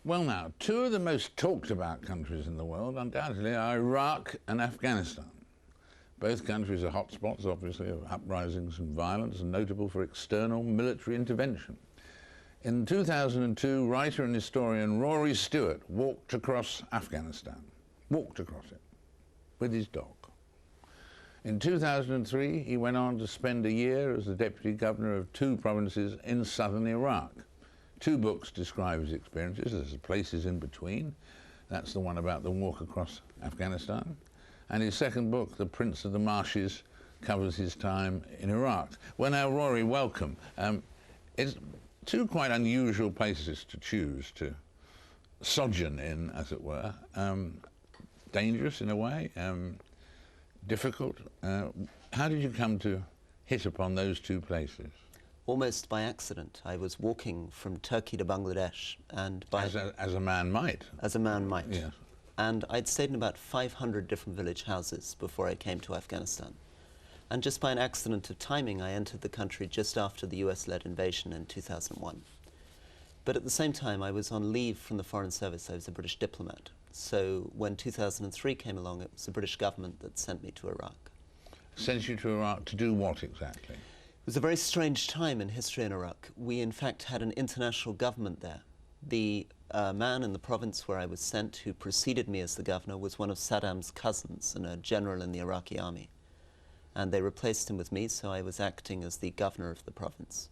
Well now, two of the most talked about countries in the world undoubtedly are Iraq and Afghanistan. Both countries are hotspots, obviously, of uprisings and violence, and notable for external military intervention. In 2002, writer and historian Rory Stewart walked across Afghanistan, with his dog. In 2003, he went on to spend a year as the deputy governor of two provinces in southern Iraq. Two books describe his experiences. There's Places in Between. That's the one about the walk across Afghanistan. And his second book, The Prince of the Marshes, covers his time in Iraq. Well now, Rory, welcome. It's two quite unusual places to choose to sojourn in, as it were. Dangerous in a way, difficult. How did you come to hit upon those two places? Almost by accident. I was walking from Turkey to Bangladesh, and as a man might. As a man might. Yes. And I'd stayed in about 500 different village houses before I came to Afghanistan. And just by an accident of timing, I entered the country just after the US-led invasion in 2001. But at the same time, I was on leave from the Foreign Service. I was a British diplomat. So when 2003 came along, it was the British government that sent me to Iraq. Sent you to Iraq to do what exactly? It was a very strange time in history in Iraq. We, in fact, had an international government there. The man in the province where I was sent, who preceded me as the governor, was one of Saddam's cousins and a general in the Iraqi army. And they replaced him with me, so I was acting as the governor of the province.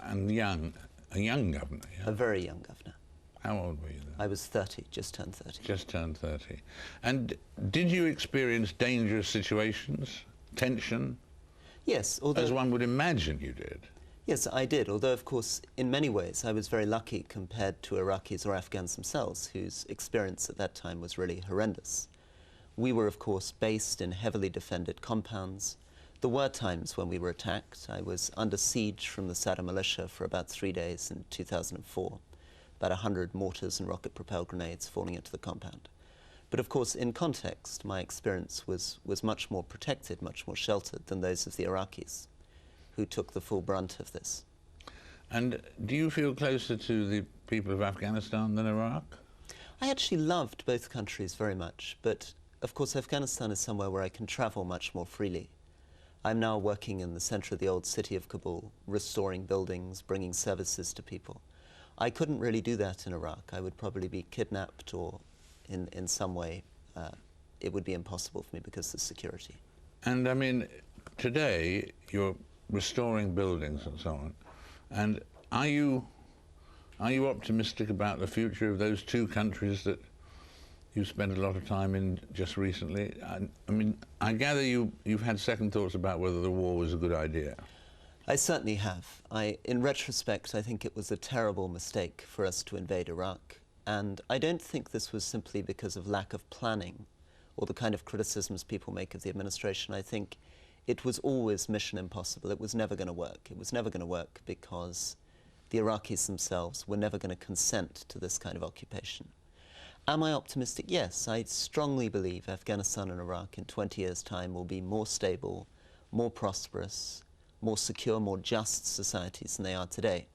And a young governor? Yeah? A very young governor. How old were you then? I was 30, just turned 30. Just turned 30. And did you experience dangerous situations, tension? Yes, although... As one would imagine you did. Yes, I did, although, of course, in many ways, I was very lucky compared to Iraqis or Afghans themselves, whose experience at that time was really horrendous. We were, of course, based in heavily defended compounds. There were times when we were attacked. I was under siege from the Saddam militia for about 3 days in 2004, about 100 mortars and rocket-propelled grenades falling into the compound. But, of course, in context, my experience was much more protected, much more sheltered than those of the Iraqis, who took the full brunt of this. And do you feel closer to the people of Afghanistan than Iraq? I actually loved both countries very much, but of course Afghanistan is somewhere where I can travel much more freely. I'm now working in the center of the old city of Kabul, restoring buildings, bringing services to people. I couldn't really do that in Iraq. I would probably be kidnapped, or in some way it would be impossible for me because of security. And I mean, today you're restoring buildings and so on. And are you optimistic about the future of those two countries that you spent a lot of time in just recently? I mean, I gather you've had second thoughts about whether the war was a good idea. I certainly have. In retrospect, I think it was a terrible mistake for us to invade Iraq. And I don't think this was simply because of lack of planning or the kind of criticisms people make of the administration. I think it was always mission impossible. It was never going to work. It was never going to work because the Iraqis themselves were never going to consent to this kind of occupation. Am I optimistic? Yes. I strongly believe Afghanistan and Iraq in 20 years' time will be more stable, more prosperous, more secure, more just societies than they are today.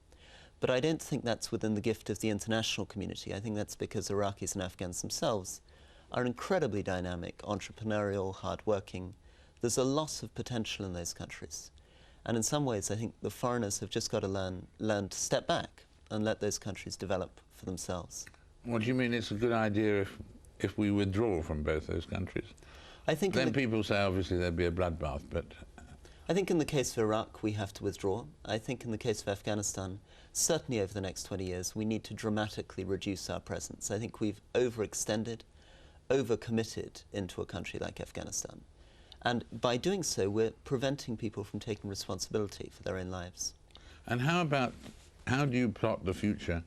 But I don't think that's within the gift of the international community. I think that's because Iraqis and Afghans themselves are incredibly dynamic, entrepreneurial, hard-working. There's a lot of potential in those countries. And in some ways, I think the foreigners have just got to learn to step back and let those countries develop for themselves. What do you mean it's a good idea if we withdraw from both those countries? I think then people say, obviously, there'd be a bloodbath, but... I think in the case of Iraq, we have to withdraw. I think in the case of Afghanistan, certainly over the next 20 years, we need to dramatically reduce our presence. I think we've overextended, overcommitted into a country like Afghanistan. And by doing so, we're preventing people from taking responsibility for their own lives. And how do you plot the future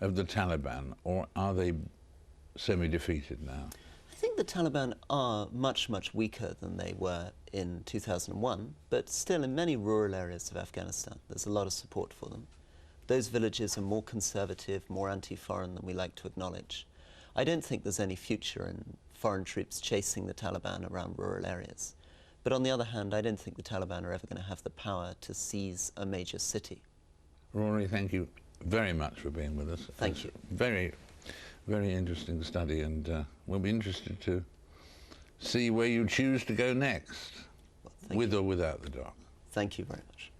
of the Taliban, or are they semi-defeated now? I think the Taliban are much, much weaker than they were in 2001, but still in many rural areas of Afghanistan, there's a lot of support for them. Those villages are more conservative, more anti-foreign than we like to acknowledge. I don't think there's any future in foreign troops chasing the Taliban around rural areas. But on the other hand, I don't think the Taliban are ever going to have the power to seize a major city. Rory, thank you very much for being with us. Thank you. Very, very interesting study, and we'll be interested to see where you choose to go next, with or without the dog. Thank you very much.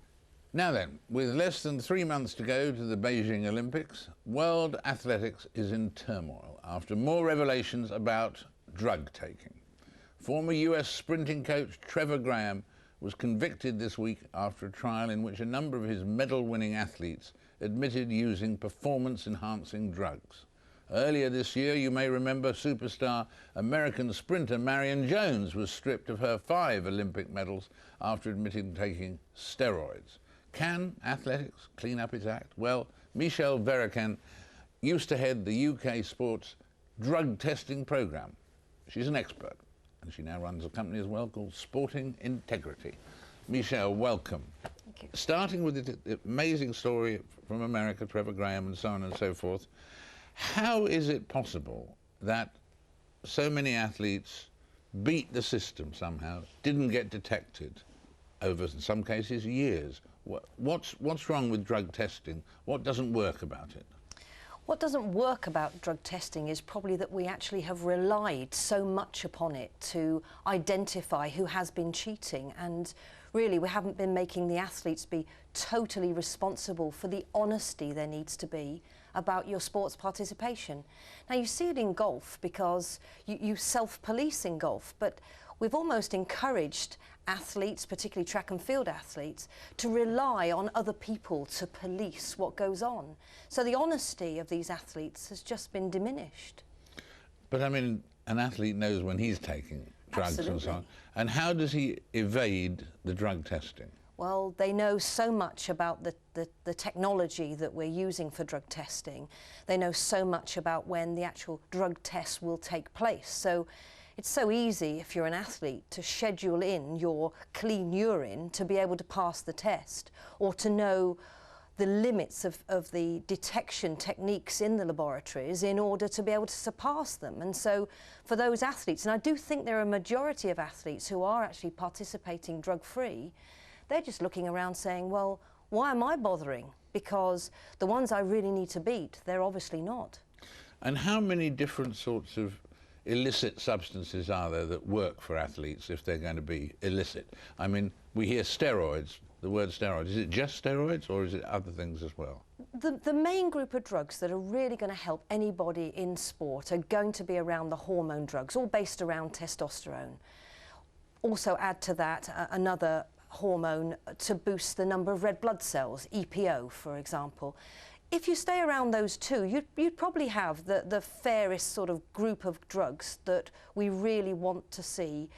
Now then, with less than 3 months to go to the Beijing Olympics, world athletics is in turmoil after more revelations about drug taking. Former US sprinting coach Trevor Graham was convicted this week after a trial in which a number of his medal-winning athletes admitted using performance-enhancing drugs. Earlier this year, you may remember superstar American sprinter Marion Jones was stripped of her 5 Olympic medals after admitting taking steroids. Can athletics clean up its act? Well, Michele Verroken used to head the UK sports drug testing programme. She's an expert, and she now runs a company as well called Sporting Integrity. Michele, welcome. Thank you. Starting with the amazing story from America, Trevor Graham and so on and so forth, how is it possible that so many athletes beat the system somehow, didn't get detected over, in some cases, years? What's wrong with drug testing? What doesn't work about it? What doesn't work about drug testing is probably that we actually have relied so much upon it to identify who has been cheating, and really we haven't been making the athletes be totally responsible for the honesty there needs to be about your sports participation. Now you see it in golf because you self-police in golf, but we've almost encouraged athletes, particularly track and field athletes, to rely on other people to police what goes on. So the honesty of these athletes has just been diminished. But I mean, an athlete knows when he's taking drugs and so on. And how does he evade the drug testing? Well, they know so much about the technology that we're using for drug testing. They know so much about when the actual drug test will take place. So it's so easy, if you're an athlete, to schedule in your clean urine to be able to pass the test, or to know the limits of the detection techniques in the laboratories in order to be able to surpass them. And so for those athletes, and I do think there are a majority of athletes who are actually participating drug-free, they're just looking around saying, well, why am I bothering? Because the ones I really need to beat, they're obviously not. And how many different sorts of illicit substances are there that work for athletes if they're going to be illicit? I mean, we hear steroids, the word steroids. Is it just steroids or is it other things as well? The main group of drugs that are really going to help anybody in sport are going to be around the hormone drugs, all based around testosterone. Also add to that another hormone to boost the number of red blood cells, EPO, for example. If you stay around those two, you'd probably have the fairest sort of group of drugs that we really want to see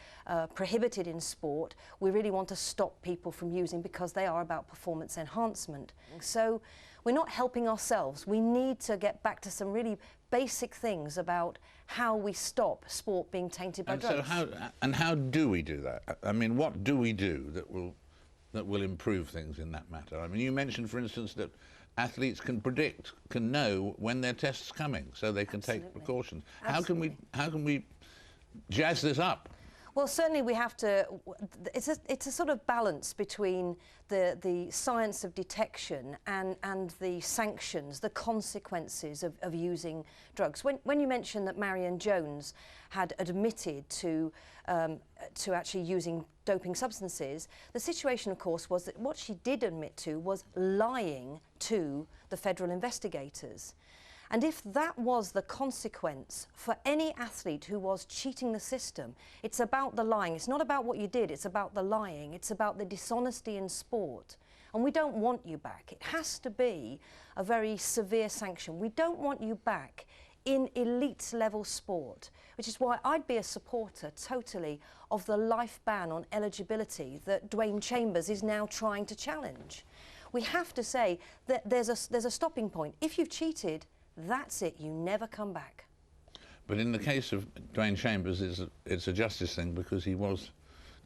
prohibited in sport. We really want to stop people from using because they are about performance enhancement. So we're not helping ourselves. We need to get back to some really basic things about how we stop sport being tainted by drugs. So how do we do that? I mean, what do we do that will improve things in that matter? I mean, you mentioned, for instance, that athletes can predict, can know when their test's coming, so they can take precautions. How can we jazz this up? Well, certainly we have to. It's a sort of balance between the science of detection and the sanctions, the consequences of using drugs. When you mentioned that Marion Jones had admitted to actually using doping substances, the situation, of course, was that what she did admit to was lying to the federal investigators. And if that was the consequence for any athlete who was cheating the system, it's about the lying. It's not about what you did, it's about the lying. It's about the dishonesty in sport. And we don't want you back. It has to be a very severe sanction. We don't want you back in elite level sport, which is why I'd be a supporter totally of the life ban on eligibility that Dwayne Chambers is now trying to challenge. We have to say that there's a stopping point. If you've cheated, that's it, you never come back. But in the case of Dwayne Chambers, it's a justice thing because he was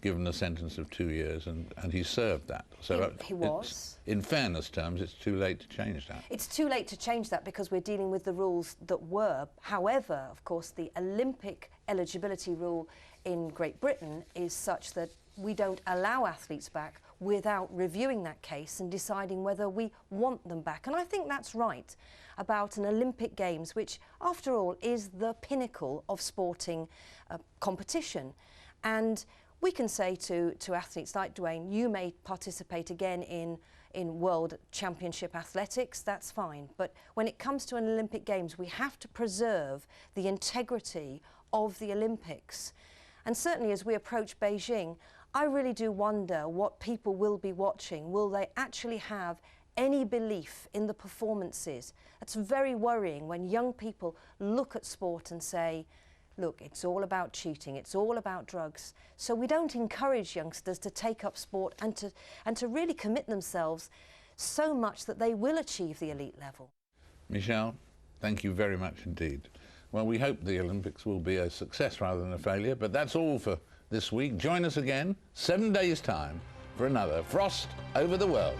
given a sentence of 2 years and he served that. So he was. In fairness terms, it's too late to change that. It's too late to change that because we're dealing with the rules that were. However, of course, the Olympic eligibility rule in Great Britain is such that we don't allow athletes back without reviewing that case and deciding whether we want them back. And I think that's right about an Olympic Games, which after all is the pinnacle of sporting competition. And we can say to athletes like Dwayne, you may participate again in World Championship athletics, that's fine. But when it comes to an Olympic Games, we have to preserve the integrity of the Olympics. And certainly as we approach Beijing, I really do wonder what people will be watching. Will they actually have any belief in the performances? That's very worrying when young people look at sport and say, look, it's all about cheating, it's all about drugs. So we don't encourage youngsters to take up sport and to really commit themselves so much that they will achieve the elite level. Michele, thank you very much indeed. Well, we hope the Olympics will be a success rather than a failure, but that's all for this week. Join us again, 7 days' time, for another Frost Over the World.